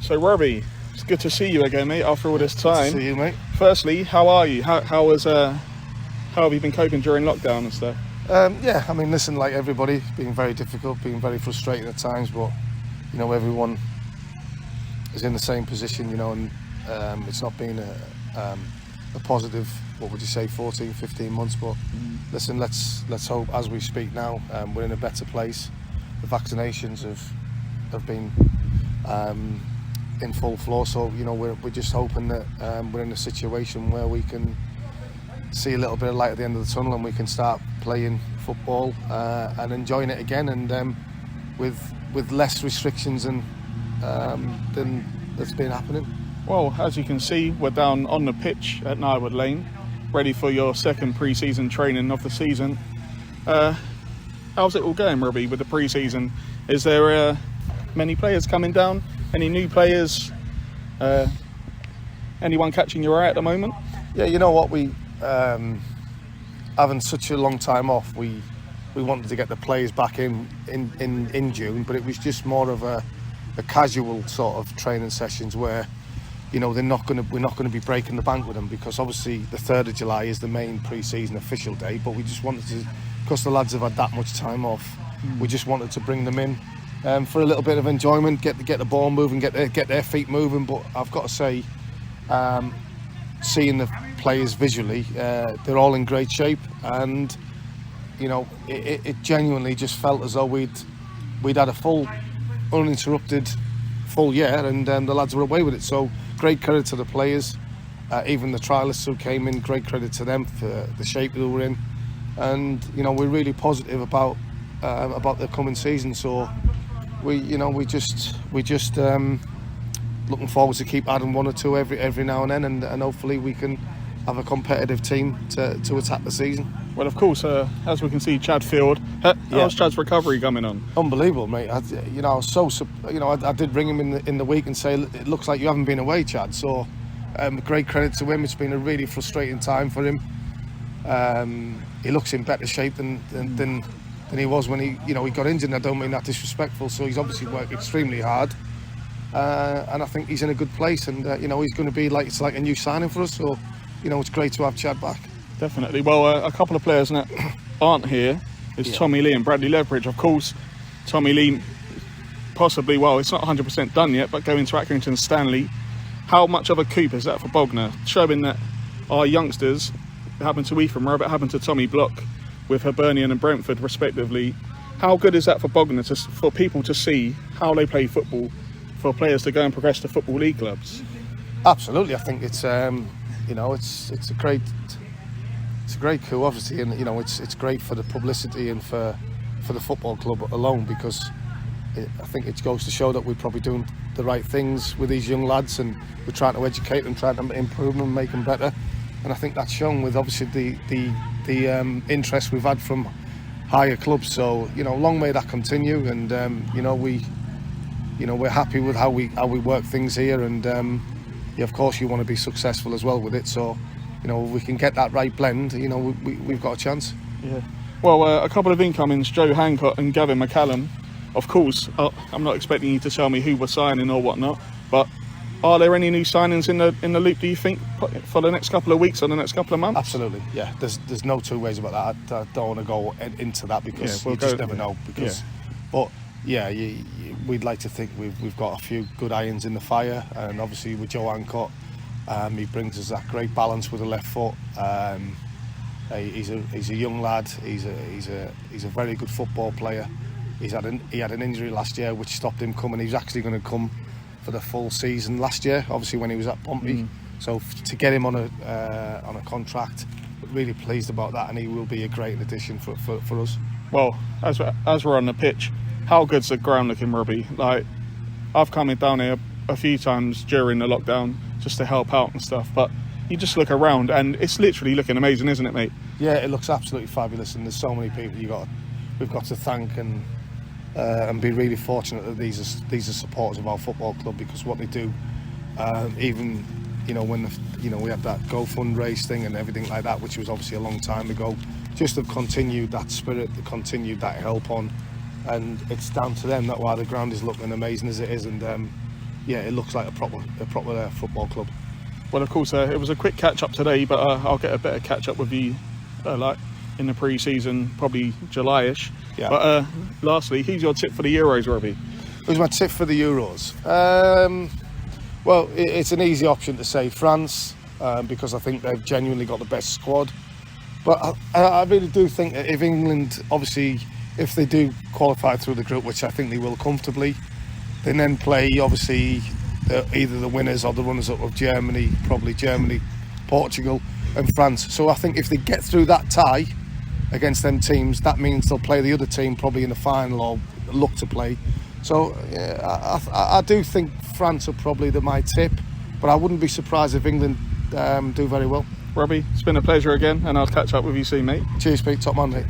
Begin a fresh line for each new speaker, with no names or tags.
So Robbie, it's good to see you again, mate, after all this time.
Good to see you, mate.
Firstly, how are you? How have you been coping during lockdown and stuff?
Yeah, I mean, listen, like everybody, being very difficult, being very frustrating at times, but you know, everyone is in the same position, you know, and it's not been a positive, what would you say, 14, 15 months, but listen, let's hope as we speak now, we're in a better place. The vaccinations have been in full flow, so you know, we're just hoping that we're in a situation where we can see a little bit of light at the end of the tunnel and we can start playing football and enjoying it again, and with less restrictions than that's been happening.
Well, as you can see, we're down on the pitch at Nyewood Lane, ready for your second pre-season training of the season. How's it all going, Robbie, with the pre-season? Is there many players coming down? Any new players? Anyone catching your eye at the moment?
Yeah, you know what, we having such a long time off, we wanted to get the players back in June, but it was just more of a casual sort of training sessions where, you know, we're not going to be breaking the bank with them, because obviously the 3rd of July is the main pre-season official day, but we just wanted to, because the lads have had that much time off, we just wanted to bring them in for a little bit of enjoyment, get the ball moving, get their feet moving. But I've got to say, seeing the players visually, they're all in great shape, and you know, it genuinely just felt as though we'd had a full, uninterrupted full year, and the lads were away with it. So great credit to the players, even the trialists who came in, great credit to them for the shape they were in, and you know, we're really positive about the coming season. So we just looking forward to keep adding one or two every now and then, and hopefully we can have a competitive team to attack the season.
Well, of course, as we can see, Chad Field. How's Chad's recovery coming on?
Unbelievable, mate. I did ring him in the week and say, it looks like you haven't been away, Chad. So great credit to him. It's been a really frustrating time for him. He looks in better shape than he was when he got injured, and I don't mean that disrespectful. So he's obviously worked extremely hard, and I think he's in a good place, and he's going to be like a new signing for us. So it's great to have Chad back.
Definitely. Well, a couple of players that aren't here is Tommy Lee and Bradley Leveridge. Of course, Tommy Lee possibly, well, it's not 100% done yet, but going to Accrington Stanley. How much of a coup is that for Bognor, showing that our youngsters, it happened to Ethan Robert, happened to Tommy Block with Hibernian and Brentford respectively? How good is that for Bognor, for people to see how they play football, for players to go and progress to Football League clubs?
Absolutely. I think it's it's a great coup, obviously, and it's great for the publicity and for the football club alone, because I think it goes to show that we're probably doing the right things with these young lads, and we're trying to educate them, trying to improve them, make them better. And I think that's shown with obviously the interest we've had from higher clubs. So long may that continue, and we're happy with how we work things here, and of course you want to be successful as well with it. So if we can get that right blend, we've got a chance.
Yeah. Well, a couple of incomings, Joe Hancock and Gavin McCallum. Of course, I'm not expecting you to tell me who we're signing or whatnot, but are there any new signings in the loop, do you think, for the next couple of weeks or the next couple of months?
Absolutely, yeah. There's no two ways about that. I don't want to go into that, because you just never know. But we'd like to think we've got a few good irons in the fire, and obviously with Joe Hancock, he brings us that great balance with the left foot. He's a young lad. He's a very good football player. He had an injury last year which stopped him coming. He was actually going to come for the full season last year, obviously when he was at Pompey. So to get him on a contract, really pleased about that, and he will be a great addition for us.
Well, as we're on the pitch, how good's the ground looking, Robbie? Like, I've come down here a few times during the lockdown just to help out and stuff, but you just look around and it's literally looking amazing, isn't it, mate? Yeah,
it looks absolutely fabulous, and there's so many people we've got to thank, and be really fortunate that these are supporters of our football club, because what they do, even when we had that GoFund thing and everything like that, which was obviously a long time ago, just have continued that spirit, continued that help on, and it's down to them that why the ground is looking amazing as it is, and yeah, it looks like a proper football club.
Well, of course, it was a quick catch-up today, but I'll get a better catch-up with you like in the pre-season, probably July-ish.
Yeah.
But lastly, who's your tip for the Euros, Robbie?
Who's my tip for the Euros? Well, it's an easy option to say France, because I think they've genuinely got the best squad. But I really do think that if England, obviously, if they do qualify through the group, which I think they will comfortably, they then play, obviously, either the winners or the runners-up of Germany, probably Germany, Portugal and France. So I think if they get through that tie against them teams, that means they'll play the other team probably in the final or look to play. So yeah, I do think France are probably my tip, but I wouldn't be surprised if England do very well.
Robbie, it's been a pleasure again, and I'll catch up with you soon, mate.
Cheers, Pete. Top man, mate.